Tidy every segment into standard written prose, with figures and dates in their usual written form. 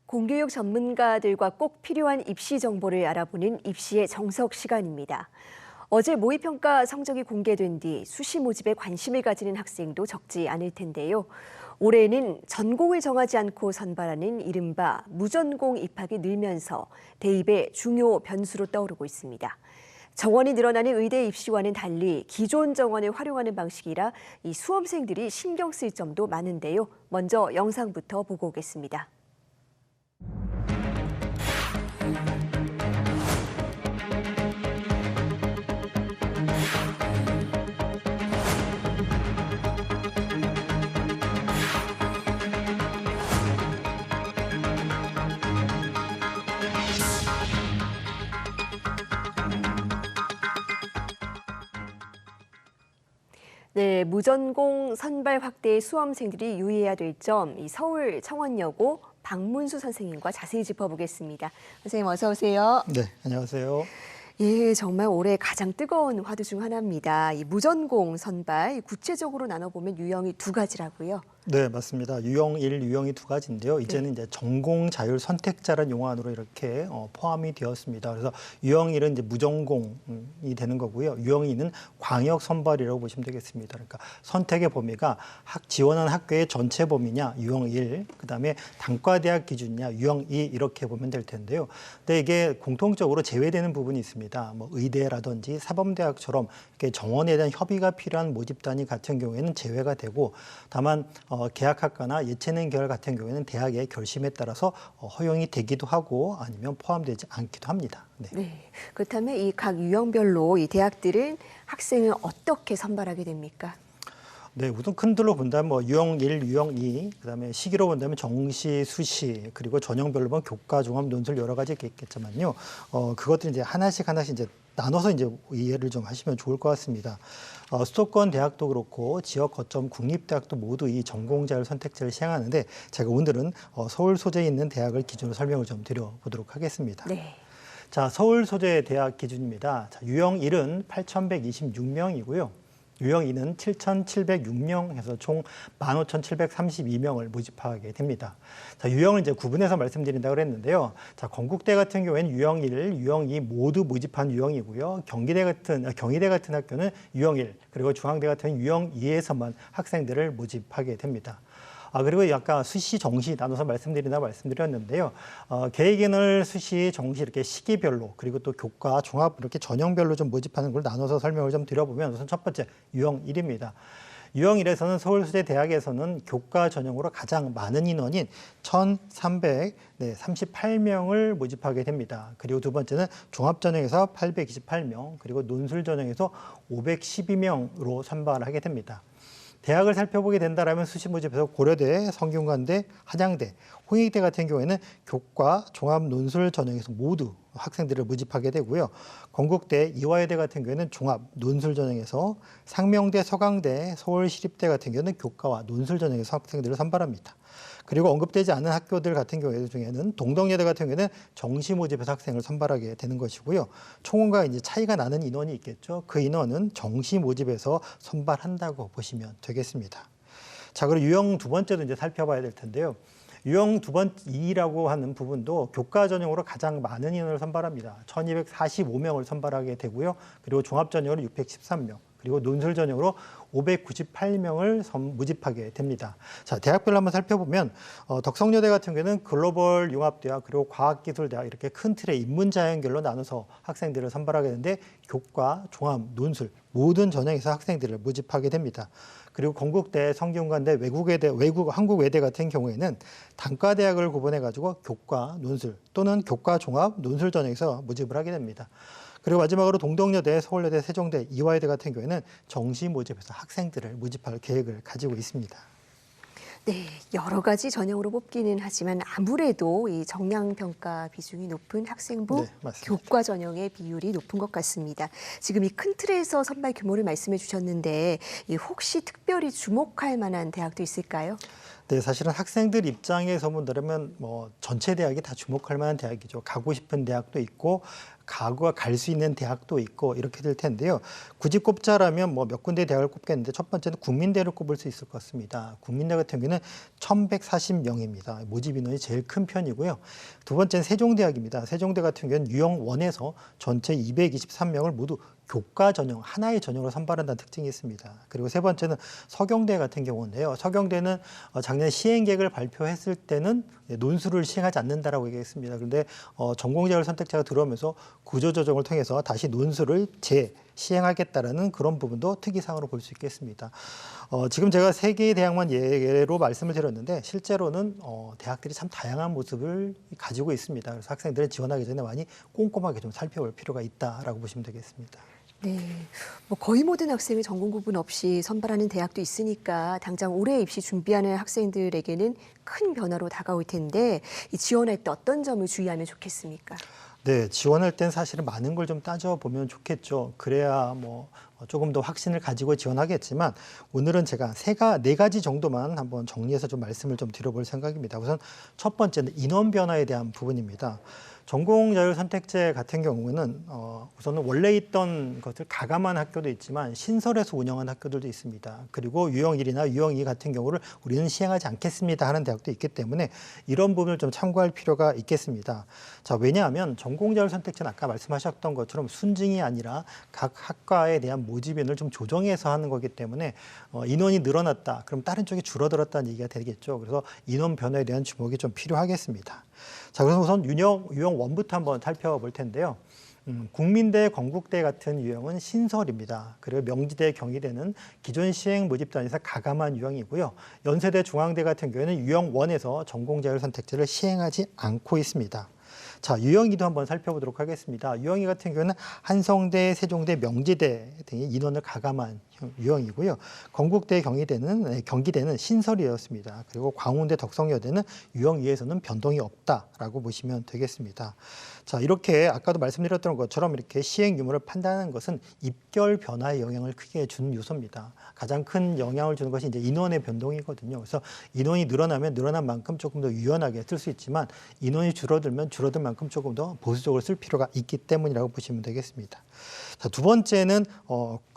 공교육 전문가들과 꼭 필요한 입시 정보를 알아보는 입시의 정석 시간입니다. 어제 모의평가 성적이 공개된 뒤 수시 모집에 관심을 가지는 학생도 적지 않을 텐데요. 올해는 전공을 정하지 않고 선발하는 이른바 무전공 입학이 늘면서 대입의 중요 변수로 떠오르고 있습니다. 정원이 늘어나는 의대 입시와는 달리 기존 정원을 활용하는 방식이라 이 수험생들이 신경 쓸 점도 많은데요. 먼저 영상부터 보고 오겠습니다. 네, 무전공 선발 확대에 수험생들이 유의해야 될 점, 이 서울 청원여고 박문수 선생님과 자세히 짚어보겠습니다. 선생님 어서 오세요. 네, 안녕하세요. 예, 정말 올해 가장 뜨거운 화두 중 하나입니다. 이 무전공 선발, 구체적으로 나눠보면 유형이 두 가지라고요. 네, 맞습니다. 유형 1, 유형 2 두 가지인데요. 이제는 이제 전공 자율 선택자라는 용어 안으로 이렇게 포함이 되었습니다. 그래서 유형 1은 이제 무전공이 되는 거고요. 유형 2는 광역 선발이라고 보시면 되겠습니다. 그러니까 선택의 범위가 지원한 학교의 전체 범위냐, 유형 1, 그다음에 단과대학 기준이냐, 유형 2 이렇게 보면 될 텐데요. 근데 이게 공통적으로 제외되는 부분이 있습니다. 뭐 의대라든지 사범대학처럼 이렇게 정원에 대한 협의가 필요한 모집 단위 같은 경우에는 제외가 되고, 다만 계약학과나 예체능 계열 같은 경우에는 대학의 결심에 따라서 허용이 되기도 하고 아니면 포함되지 않기도 합니다. 네. 네, 그렇다면 이 각 유형별로 이 대학들은 학생을 어떻게 선발하게 됩니까? 네, 우선 큰 틀로 본다면 뭐 유형 1, 유형 2, 그다음에 시기로 본다면 정시, 수시, 그리고 전형별로 보면 교과, 종합, 논술 여러 가지 있겠지만요. 그것들 이제 하나씩 이제 나눠서 이제 이해를 좀 하시면 좋을 것 같습니다. 수도권 대학도 그렇고 지역 거점 국립대학도 모두 이 전공자율 선택제를 시행하는데, 제가 오늘은 서울 소재에 있는 대학을 기준으로 설명을 좀 드려보도록 하겠습니다. 네. 자, 서울 소재 대학 기준입니다. 자, 유형 1은 8,126명이고요. 유형 2는 7,706명 해서 총 15,732명을 모집하게 됩니다. 자, 유형을 이제 구분해서 말씀드린다고 그랬는데요. 자, 건국대 같은 경우에는 유형 1, 유형 2 모두 모집한 유형이고요. 경희대 같은 학교는 유형 1, 그리고 중앙대 같은 유형 2에서만 학생들을 모집하게 됩니다. 그리고 아까 수시, 정시 나눠서 말씀드렸는데요. 계획인을 수시, 정시 이렇게 시기별로, 그리고 또 교과, 종합 이렇게 전형별로 좀 모집하는 걸 나눠서 설명을 좀 드려보면, 우선 첫 번째 유형 1입니다. 유형 1에서는 서울수제대학에서는 교과 전형으로 가장 많은 인원인 1,338명을 모집하게 됩니다. 그리고 두 번째는 종합 전형에서 828명, 그리고 논술 전형에서 512명으로 선발하게 됩니다. 대학을 살펴보게 된다면 수시 모집에서 고려대, 성균관대, 한양대, 홍익대 같은 경우에는 교과, 종합, 논술 전형에서 모두 학생들을 모집하게 되고요. 건국대, 이화여대 같은 경우에는 종합, 논술 전형에서, 상명대, 서강대, 서울시립대 같은 경우에는 교과와 논술 전형에서 학생들을 선발합니다. 그리고 언급되지 않은 학교들 같은 경우 중에는 동덕여대 같은 경우에는 정시 모집에서 학생을 선발하게 되는 것이고요. 총원과 이제 차이가 나는 인원이 있겠죠. 그 인원은 정시 모집에서 선발한다고 보시면 되겠습니다. 자, 그리고 유형 두 번째도 이제 살펴봐야 될 텐데요. 유형 2라고 하는 부분도 교과 전형으로 가장 많은 인원을 선발합니다. 1,245명을 선발하게 되고요. 그리고 종합 전형으로 613명. 그리고 논술 전형으로 598명을 모집하게 됩니다. 자, 대학별로 한번 살펴보면 덕성여대 같은 경우에는 글로벌 융합대학, 그리고 과학기술대학 이렇게 큰 틀의 인문자연결로 나눠서 학생들을 선발하게 되는데, 교과, 종합, 논술 모든 전형에서 학생들을 모집하게 됩니다. 그리고 건국대, 성균관대, 한국외대 같은 경우에는 단과대학을 구분해가지고 교과, 논술 또는 교과, 종합, 논술 전형에서 모집을 하게 됩니다. 그리고 마지막으로 동덕여대, 서울여대, 세종대, 이화여대 같은 경우에는 정시 모집에서 학생들을 모집할 계획을 가지고 있습니다. 네, 여러 가지 전형으로 뽑기는 하지만 아무래도 이 정량평가 비중이 높은 학생부 네, 교과 전형의 비율이 높은 것 같습니다. 지금 이 큰 틀에서 선발 규모를 말씀해 주셨는데 혹시 특별히 주목할 만한 대학도 있을까요? 네, 사실은 학생들 입장에서 본다면 뭐 전체 대학이 다 주목할 만한 대학이죠. 가고 싶은 대학도 있고 가구가 갈 수 있는 대학도 있고 이렇게 될 텐데요. 굳이 꼽자라면 뭐 몇 군데 대학을 꼽겠는데 첫 번째는 국민대를 꼽을 수 있을 것 같습니다. 국민대 같은 경우는 1,140명입니다. 모집 인원이 제일 큰 편이고요. 두 번째는 세종대학입니다. 세종대 같은 경우는 유형1에서 전체 223명을 모두 교과 전형, 하나의 전형으로 선발한다는 특징이 있습니다. 그리고 세 번째는 서경대 같은 경우인데요. 서경대는 작년 시행계획을 발표했을 때는 논술을 시행하지 않는다라고 얘기했습니다. 그런데 전공자율 선택자가 들어오면서 구조조정을 통해서 다시 논술을 시행하겠다라는 그런 부분도 특이사항으로 볼 수 있겠습니다. 지금 제가 세 개의 대학만 예로 말씀을 드렸는데 실제로는 대학들이 참 다양한 모습을 가지고 있습니다. 그래서 학생들은 지원하기 전에 많이 꼼꼼하게 좀 살펴볼 필요가 있다라고 보시면 되겠습니다. 네, 뭐 거의 모든 학생이 전공 구분 없이 선발하는 대학도 있으니까 당장 올해 입시 준비하는 학생들에게는 큰 변화로 다가올 텐데 이 지원할 때 어떤 점을 주의하면 좋겠습니까? 네, 지원할 땐 사실은 많은 걸 좀 따져보면 좋겠죠. 그래야 뭐 조금 더 확신을 가지고 지원하겠지만 오늘은 제가 네 가지 정도만 한번 정리해서 좀 말씀을 좀 드려볼 생각입니다. 우선 첫 번째는 인원 변화에 대한 부분입니다. 전공 자율 선택제 같은 경우는 우선은 원래 있던 것을 가감한 학교도 있지만 신설해서 운영한 학교들도 있습니다. 그리고 유형 1이나 유형 2 같은 경우를 우리는 시행하지 않겠습니다 하는 대학도 있기 때문에 이런 부분을 좀 참고할 필요가 있겠습니다. 자, 왜냐하면 전공 자율 선택제는 아까 말씀하셨던 것처럼 순증이 아니라 각 학과에 대한 모집인을 좀 조정해서 하는 거기 때문에 인원이 늘어났다. 그럼 다른 쪽이 줄어들었다는 얘기가 되겠죠. 그래서 인원 변화에 대한 주목이 좀 필요하겠습니다. 자, 그래서 우선 유형 1부터 한번 살펴볼 텐데요. 국민대, 건국대 같은 유형은 신설입니다. 그리고 명지대, 경희대는 기존 시행 모집단에서 가감한 유형이고요. 연세대, 중앙대 같은 경우에는 유형 1에서 전공자율 선택제를 시행하지 않고 있습니다. 자, 유형 2도 한번 살펴보도록 하겠습니다. 유형 2 같은 경우는 한성대, 세종대, 명지대 등의 인원을 가감한 유형이고요. 건국대, 경기대는 신설이었습니다. 그리고 광운대, 덕성여대는 유형 2에서는 변동이 없다라고 보시면 되겠습니다. 자, 이렇게 아까도 말씀드렸던 것처럼 이렇게 시행 유무를 판단하는 것은 입결 변화에 영향을 크게 주는 요소입니다. 가장 큰 영향을 주는 것이 이제 인원의 변동이거든요. 그래서 인원이 늘어나면 늘어난 만큼 조금 더 유연하게 쓸 수 있지만 인원이 줄어들면 줄어든 만큼 조금 더 보수적으로 쓸 필요가 있기 때문이라고 보시면 되겠습니다. 자, 두 번째는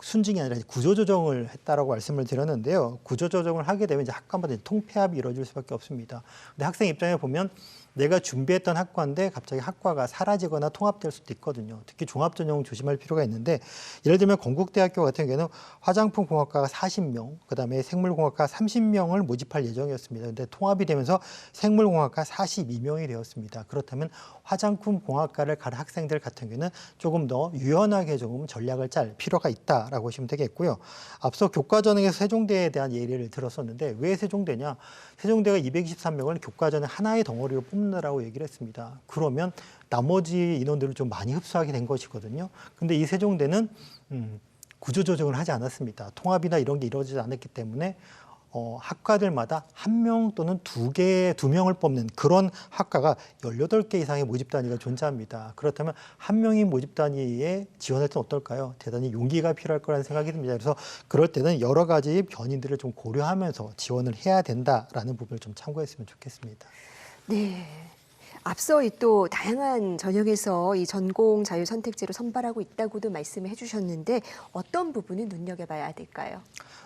순증이 아니라 구조조정을 했다라고 말씀을 드렸는데요. 구조조정을 하게 되면 이제 학과마다 통폐합이 이루어질 수밖에 없습니다. 근데 학생 입장에 보면 내가 준비했던 학과인데 갑자기 학과가 사라지거나 통합될 수도 있거든요. 특히 종합전형 조심할 필요가 있는데 예를 들면 건국대학교 같은 경우에는 화장품공학과가 40명, 그다음에 생물공학과 30명을 모집할 예정이었습니다. 그런데 통합이 되면서 생물공학과 42명이 되었습니다. 그렇다면 화장품공학과를 갈 학생들 같은 경우는 조금 더 유연하게 조금 전략을 짤 필요가 있다라고 보시면 되겠고요. 앞서 교과전형에서 세종대에 대한 예를 들었었는데 왜 세종대냐? 세종대가 223명을 교과전형 하나의 덩어리로 뽑는다라고 얘기를 했습니다. 그러면 나머지 인원들을 좀 많이 흡수하게 된 것이거든요. 근데 이 세종대는 구조조정을 하지 않았습니다. 통합이나 이런 게 이루어지지 않았기 때문에 학과들마다 한 명 또는 두 명을 뽑는 그런 학과가 18개 이상의 모집 단위가 존재합니다. 그렇다면 한 명이 모집 단위에 지원할 때는 어떨까요? 대단히 용기가 필요할 거라는 생각이 듭니다. 그래서 그럴 때는 여러 가지 변인들을 좀 고려하면서 지원을 해야 된다라는 부분을 좀 참고했으면 좋겠습니다. 네. 앞서 이 또 다양한 전형에서 이 전공 자율 선택제로 선발하고 있다고도 말씀을 해주셨는데 어떤 부분을 눈여겨봐야 될까요?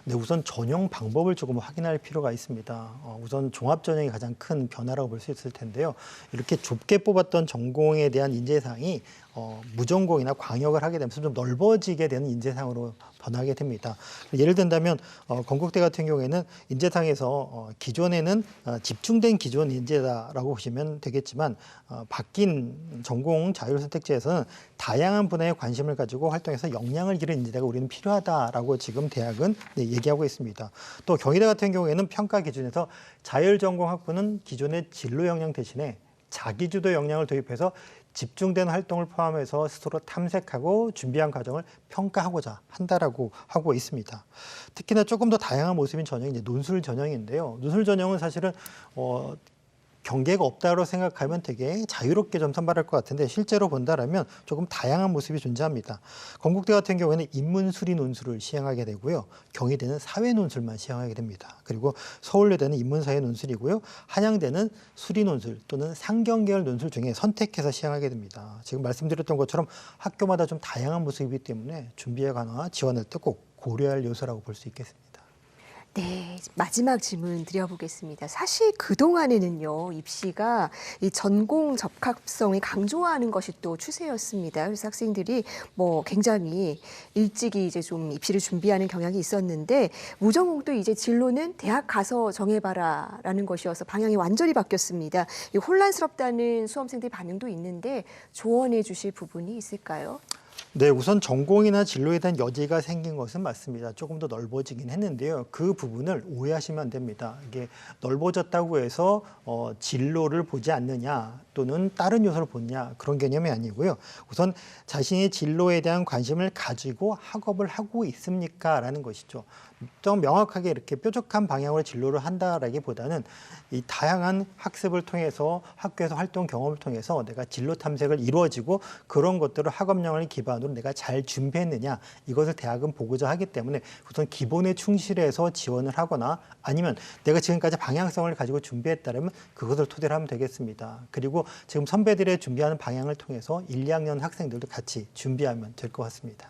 네, 우선 전형 방법을 조금 확인할 필요가 있습니다. 우선 종합전형이 가장 큰 변화라고 볼 수 있을 텐데요. 이렇게 좁게 뽑았던 전공에 대한 인재상이 무전공이나 광역을 하게 되면서 좀 넓어지게 되는 인재상으로 변하게 됩니다. 예를 든다면 건국대 같은 경우에는 인재상에서 기존에는 집중된 기존 인재다라고 보시면 되겠지만 바뀐 전공 자율선택제에서는 다양한 분야에 관심을 가지고 활동해서 역량을 기른 인재가 우리는 필요하다라고 지금 대학은 얘기하고 있습니다. 또 경희대 같은 경우에는 평가 기준에서 자율전공 학부는 기존의 진로 역량 대신에 자기주도 역량을 도입해서 집중된 활동을 포함해서 스스로 탐색하고 준비한 과정을 평가하고자 한다라고 하고 있습니다. 특히나 조금 더 다양한 모습인 전형이 이제 논술 전형인데요. 논술 전형은 사실은 경계가 없다고 생각하면 되게 자유롭게 좀 선발할 것 같은데 실제로 본다라면 조금 다양한 모습이 존재합니다. 건국대 같은 경우에는 인문수리 논술을 시행하게 되고요. 경희대는 사회 논술만 시행하게 됩니다. 그리고 서울예대는 인문사회 논술이고요. 한양대는 수리 논술 또는 상경계열 논술 중에 선택해서 시행하게 됩니다. 지금 말씀드렸던 것처럼 학교마다 좀 다양한 모습이기 때문에 준비에 관한 지원할 때 꼭 고려할 요소라고 볼 수 있겠습니다. 네, 마지막 질문 드려보겠습니다. 사실 그동안에는요, 입시가 이 전공 적합성을 강조하는 것이 또 추세였습니다. 그래서 학생들이 뭐 굉장히 일찍이 이제 좀 입시를 준비하는 경향이 있었는데, 무전공도 이제 진로는 대학 가서 정해봐라라는 것이어서 방향이 완전히 바뀌었습니다. 이 혼란스럽다는 수험생들 반응도 있는데 조언해 주실 부분이 있을까요? 네, 우선 전공이나 진로에 대한 여지가 생긴 것은 맞습니다. 조금 더 넓어지긴 했는데요. 그 부분을 오해하시면 안 됩니다. 이게 넓어졌다고 해서 진로를 보지 않느냐 또는 다른 요소를 보느냐 그런 개념이 아니고요. 우선 자신의 진로에 대한 관심을 가지고 학업을 하고 있습니까? 라는 것이죠. 좀 명확하게 이렇게 뾰족한 방향으로 진로를 한다라기보다는 이 다양한 학습을 통해서 학교에서 활동 경험을 통해서 내가 진로 탐색을 이루어지고 그런 것들을 학업량을 기반으로 내가 잘 준비했느냐 이것을 대학은 보고자 하기 때문에 우선 기본에 충실해서 지원을 하거나 아니면 내가 지금까지 방향성을 가지고 준비했다면 그것을 토대로 하면 되겠습니다. 그리고 지금 선배들의 준비하는 방향을 통해서 1, 2학년 학생들도 같이 준비하면 될 것 같습니다.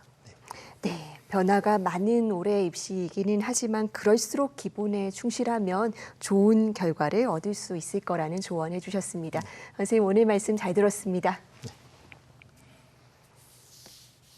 네, 변화가 많은 올해 입시이기는 하지만 그럴수록 기본에 충실하면 좋은 결과를 얻을 수 있을 거라는 조언해 주셨습니다. 선생님 오늘 말씀 잘 들었습니다. 네.